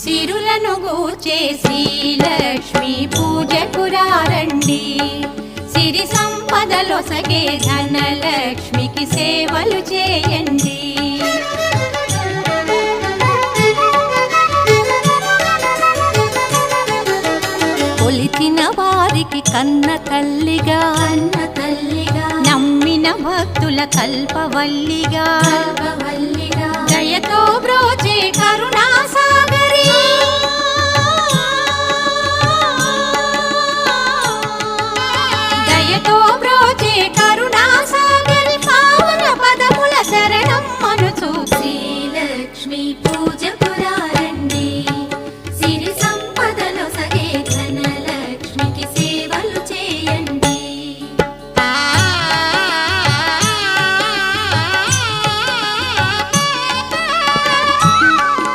సిరులను గూర్చే శ్రీలక్ష్మి పూజకు రండి, సిరి సంపదలొసగే ధనలక్ష్మికి సేవలు చేయండి. కొలిచిన వారికి కన్న తల్లిగా నమ్మిన భక్తుల కల్పవల్లిగా దయతో బ్రోచే కరుణ